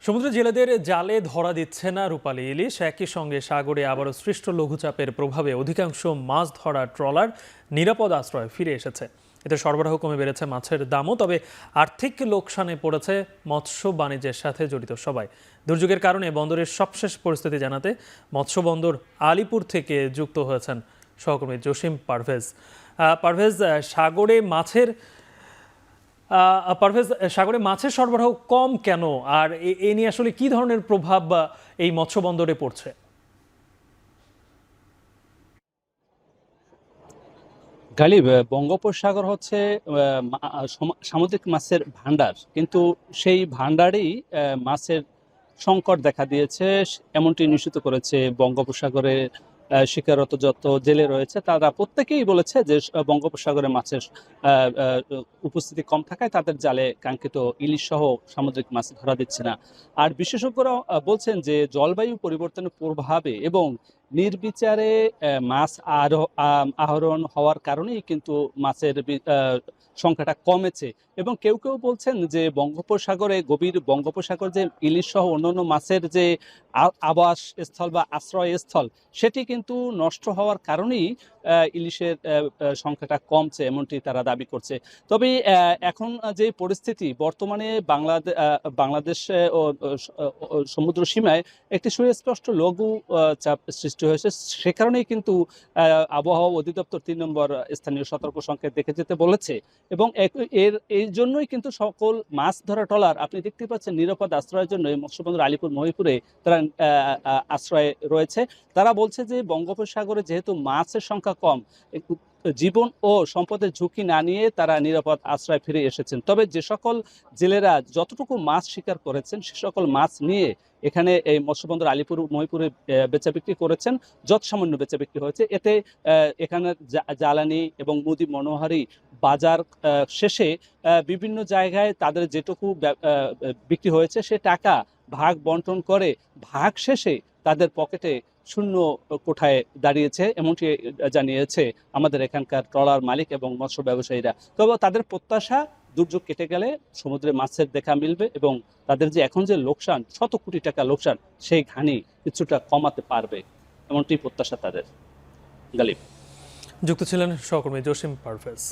সমুদ্র জেলেদের জালে ধরা দিচ্ছে না রূপালী ইলিশ। একই সঙ্গে সাগরে আবারও সৃষ্ট লঘুচাপের প্রভাবে অধিকাংশ মাছ ধরা ট্রলার নিরাপদ আশ্রয়ে ফিরে এসেছে। এতে সরবরাহ কমে বেড়েছে মাছের দামও। তবে আর্থিক লোকসানে পড়েছে মৎস্য বাণিজ্যের সাথে জড়িত সবাই। দুর্যোগের কারণে বন্দরের সবশেষ পরিস্থিতি জানাতে মৎস্য বন্দর আলিপুর থেকে যুক্ত হয়েছেন সহকর্মী জসিম পারভেজ। পারভেজ, সাগরে মাছের সরবরাহ কম কেন, আর এ নিয়ে আসলে কি ধরনের প্রভাব এই মৎস্য বন্দরে পড়ছে? গালিব, বঙ্গোপসাগর হচ্ছে সামুদ্রিক মাছের ভান্ডার, কিন্তু সেই ভান্ডারেই মাছের সংকট দেখা দিয়েছে। এমনটি নিশ্চিত করেছে বঙ্গোপসাগরে শিকাররত যত জেলে রয়েছে, তারা প্রত্যেকেই বলেছে যে বঙ্গোপসাগরে মাছের উপস্থিতি কম থাকায় তাদের জালে কাঙ্ক্ষিত ইলিশ সহ সামুদ্রিক মাছ ধরা দিচ্ছে না। আর বিশেষজ্ঞরা বলছেন যে জলবায়ু পরিবর্তনের প্রভাবে এবং নির্বিচারে মাছ আহরণ হওয়ার কারণেই কিন্তু মাছের সংখ্যাটা কমেছে। এবং কেউ কেউ বলছেন যে বঙ্গোপসাগরে, গভীর বঙ্গোপসাগর যে ইলিশ সহ অন্যান্য মাছের যে আবাস স্থল বা আশ্রয়স্থল, সেটি কিন্তু নষ্ট হওয়ার কারণেই ইলিশের সংখ্যাটা কমছে, এমনটি তারা দাবি করছে। তবে এখন যে পরিস্থিতি বর্তমানে বাংলাদেশ ও সমুদ্র সীমায় একটি সুস্পষ্ট লঘু চাপ সৃষ্টি হয়েছে। সে কারণেই কিন্তু আবহাওয়া অধিদপ্তর ৩ নম্বর স্থানীয় সতর্ক সংকেত দেখে যেতে বলেছে। এবং এই জন্যই কিন্তু সকল মাছ ধরা ট্রলার আপনি দেখতে পাচ্ছেন নিরাপদ আশ্রয়ের জন্য মৎস্যবন্দর আলিপুর মহিপুরে তারা আশ্রয়ে রয়েছে। তারা বলছে যে বঙ্গোপসাগরে যেহেতু মাছের সংখ্যা কম, জীবন ও সম্পদের ঝুঁকি না নিয়ে তারা নিরাপদ আশ্রয় ফিরে এসেছেন। তবে যে সকল জেলেরা যতটুকু মাছ শিকার করেছেন, সে সকল মাছ নিয়ে এখানে এই মৎস্যবন্দর আলিপুর মহিপুরে বেচা বিক্রি করেছেন। যৎসামান্য বেচা বিক্রি হয়েছে। এতে এখানে জ্বালানি এবং মুদি মনোহারি বাজার শেষে বিভিন্ন জায়গায় তাদের যেটুকু বিক্রি হয়েছে সে টাকা ভাগ বন্টন করে ভাগ শেষে তাদের পকেটে শূন্য কোঠায় দাঁড়িয়েছে, এমনটি জানিয়েছে আমাদের এখানকার ট্রলার মালিক এবং মৎস্য ব্যবসায়ীরা। তবে তাদের প্রত্যাশা দুর্যোগ কেটে গেলে সমুদ্রে মাছের দেখা মিলবে এবং তাদের যে এখন যে লোকসান, শত কোটি টাকা লোকসান, সেই ঘানি কিছুটা কমাতে পারবে, এমনটি প্রত্যাশা তাদের। গালিব। যুক্ত ছিলেন সহকর্মী জসিম পারভেজ।